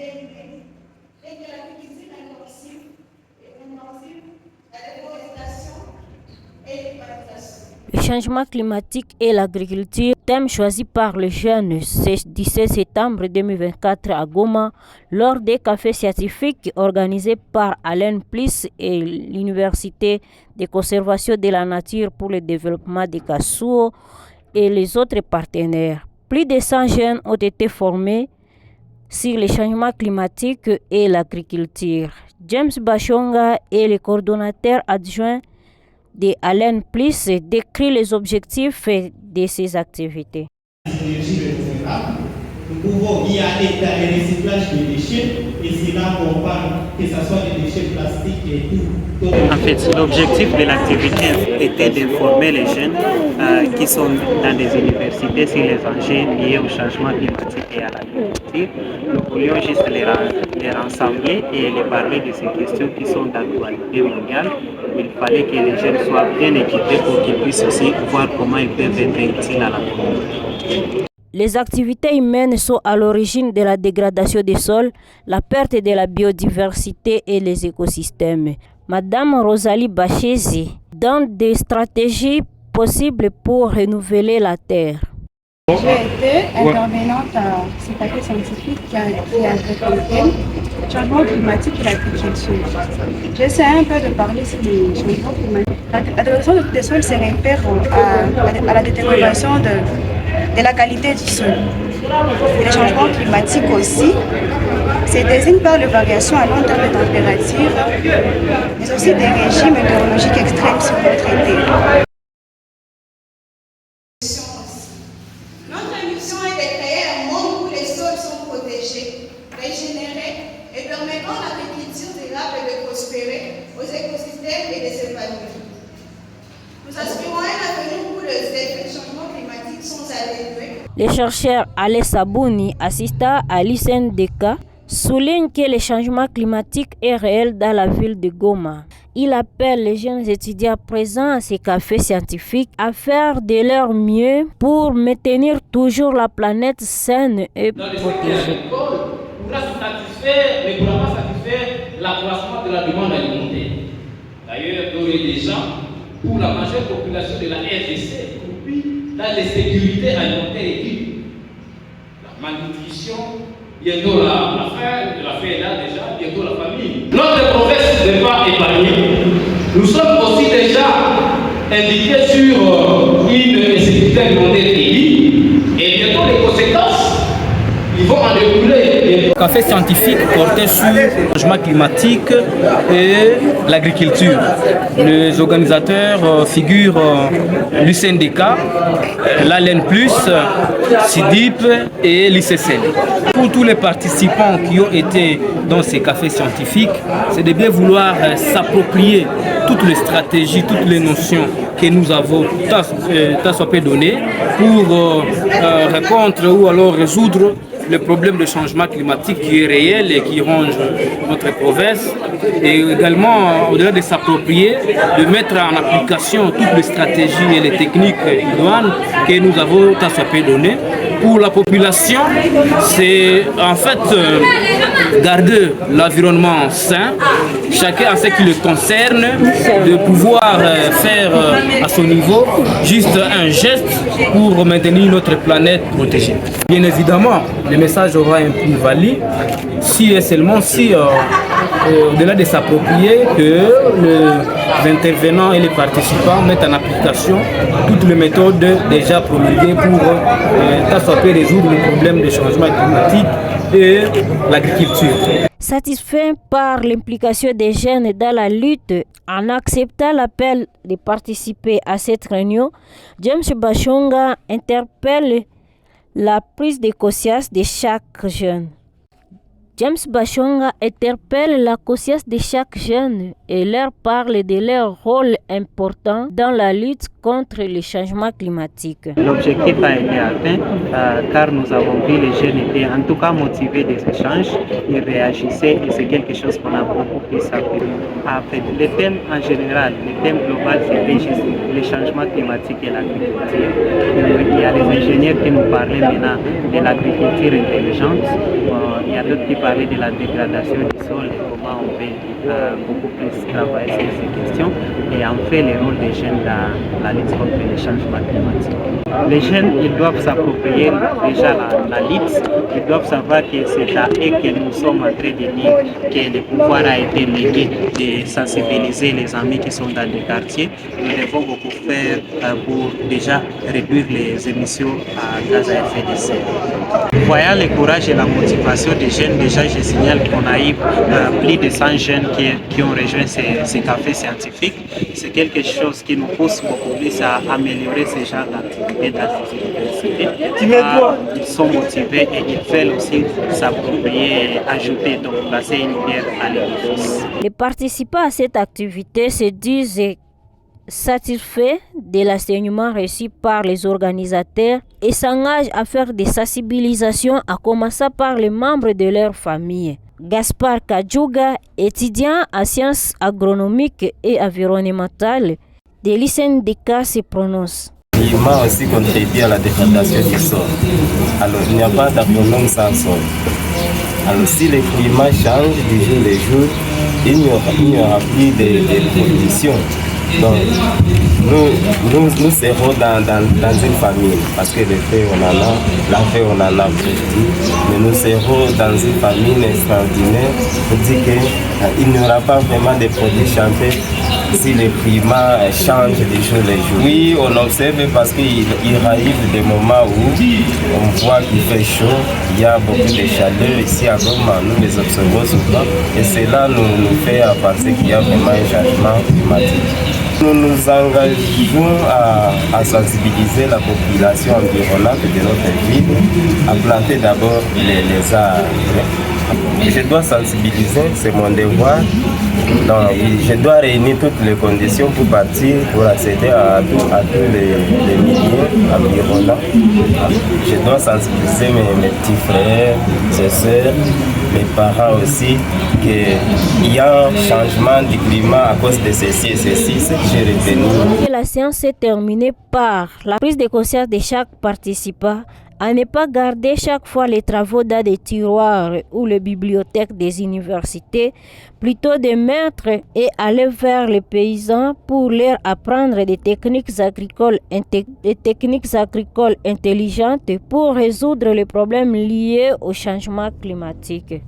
et que l'agriculture est nocive à la déforestation et l'urbanisation. Le changement climatique et l'agriculture, thème choisi par les jeunes ce 17 septembre 2024 à Goma lors des cafés scientifiques organisés par Alain Plus et l'Université de conservation de la nature pour le développement de Kassouo et les autres partenaires. Plus de 100 jeunes ont été formés sur le changement climatique et l'agriculture. James Bashonga est le coordonnateur adjoint de Alain Plus décrit les objectifs de ces activités. Nous pouvons, via l'état et recyclage des déchets, et cela comprend que ce soit des déchets plastiques et tout. En fait, l'objectif de l'activité était d'informer les jeunes qui sont dans des universités sur les enjeux liés au changement climatique et à l'agriculture. Nous voulions juste les rassembler et les parler de ces questions qui sont d'actualité mondiale. Il fallait que les jeunes soient bien équipés pour qu'ils puissent aussi voir comment ils peuvent être utiles à la communauté. Les activités humaines sont à l'origine de la dégradation des sols, la perte de la biodiversité et les écosystèmes. Madame Rosalie Bachesi donne des stratégies possibles pour renouveler la terre. J'ai été intervenante à ce paquet scientifique qui a traité le thème changement climatique et l'agriculture. J'essaie un peu de parler sur les changements climatiques. La dégradation des sols se réfère à la détérioration de la qualité du sol. Et les changements climatiques aussi se désignent par les variations à long terme de température, mais aussi des régimes météorologiques extrêmes sur notre terre. Notre mission est de créer un monde où les sols sont protégés, régénérés et permettant l'agriculture durable de prospérer aux écosystèmes et de s'épanouir. Nous aspirons à un avenir où les effets du changement climatique sont atténués. Le chercheur Ale Sabouni, assistant à l'ICNDK, souligne que le changement climatique est réel dans la ville de Goma. Il appelle les jeunes étudiants présents à ces cafés scientifiques à faire de leur mieux pour maintenir toujours la planète saine et protégée. Pourra satisfaire l'accroissement de la demande alimentaire. D'ailleurs, d'ores et déjà, pour la majeure population de la RDC, dans les sécurités alimentaires et la malnutrition, bientôt la faim est là déjà, bientôt la famine. Notre province n'est pas épargnée. Nous sommes aussi déjà indiqués sur une insécurité alimentaire aiguë et bientôt les conséquences, ils vont en découler. Café scientifique porté sur le changement climatique et l'agriculture. Les organisateurs figurent l'UCNDK, l'ALEN+, SIDIP et l'ICCN. Pour tous les participants qui ont été dans ces cafés scientifiques, c'est de bien vouloir s'approprier toutes les stratégies, toutes les notions que nous avons tant soit peu données pour répondre ou alors résoudre le problème de changement climatique qui est réel et qui ronge notre province, et également, au-delà de s'approprier, de mettre en application toutes les stratégies et les techniques idoines que nous avons tant soit peu données. Pour la population, c'est en fait garder l'environnement sain, chacun en ce qui le concerne, de pouvoir faire à son niveau juste un geste pour maintenir notre planète protégée. Bien évidemment, le message aura un plus-value si et seulement si, au-delà de s'approprier, que les intervenants et les participants mettent en application toutes les méthodes déjà promulguées pour résoudre le problème des changements climatiques et l'agriculture. Satisfait par l'implication des jeunes dans la lutte, en acceptant l'appel de participer à cette réunion, James Bashonga interpelle la prise de conscience de chaque jeune. James Bashonga interpelle la conscience de chaque jeune et leur parle de leur rôle important dans la lutte contre le changement climatique. L'objectif a été atteint car nous avons vu les jeunes étaient en tout cas motivés des échanges, ils réagissaient et c'est quelque chose qu'on a beaucoup pu savoir. En fait, le thème en général, le thème global, c'était juste le changement climatique et l'agriculture. Il y a les ingénieurs qui nous parlaient maintenant de l'agriculture intelligente. Il y a d'autres qui parlaient de la dégradation du sol et comment on peut beaucoup plus travailler sur ces questions. Et en fait, le rôle des jeunes dans la lutte contre les changements climatiques. Les jeunes, ils doivent s'approprier déjà la lutte. Ils doivent savoir que c'est à eux que nous sommes en train de dire que le pouvoir a été légué de sensibiliser les amis qui sont dans les quartiers. Nous devons beaucoup faire pour déjà réduire les émissions à gaz à effet de serre. Voyant le courage et la motivation des jeunes, déjà je signale qu'on a eu plus de 100 jeunes qui ont rejoint ces cafés scientifiques. C'est quelque chose qui nous pousse beaucoup plus à améliorer ce genre d'activités dans ces universités. Ils sont motivés et ils veulent aussi s'approprier et ajouter, donc placer une pierre à l'édifice. Les participants à cette activité se disent satisfaits de l'enseignement reçu par les organisateurs et s'engagent à faire des sensibilisations, à commencer par les membres de leur famille. Gaspard Kadjouga, étudiant en sciences agronomiques et environnementales de l'ICNDK, se prononce. Le climat aussi contribue à la dégradation du sol. Alors, il n'y a pas d'agronome sans sol. Alors, si le climat change du jour au jour, il n'y aura plus de production. Donc, nous serons dans une famine, parce que le feu, on en a, la feu, on en a beaucoup, mais nous serons dans une famine extraordinaire pour dire qu'il n'y aura pas vraiment de produits chantés si le climat change de jour au jour. Oui, on observe parce qu'il arrive des moments où on voit qu'il fait chaud, il y a beaucoup de chaleur ici à Goma, nous les observons souvent, et cela nous fait penser qu'il y a vraiment un changement climatique. Nous nous engageons à sensibiliser la population environnante de notre ville, à planter d'abord les arbres. Je dois sensibiliser, c'est mon devoir. Donc, je dois réunir toutes les conditions pour partir, pour accéder à tous les milieux environnants. Je dois sensibiliser mes petits frères, mes soeurs, mes parents aussi, qu'il y a un changement du climat à cause de ceci et ceci, c'est que j'ai retenu. La séance est terminée par la prise de conscience de chaque participant à ne pas garder chaque fois les travaux dans des tiroirs ou les bibliothèques des universités, plutôt de mettre et aller vers les paysans pour leur apprendre des techniques agricoles intelligentes pour résoudre les problèmes liés au changement climatique.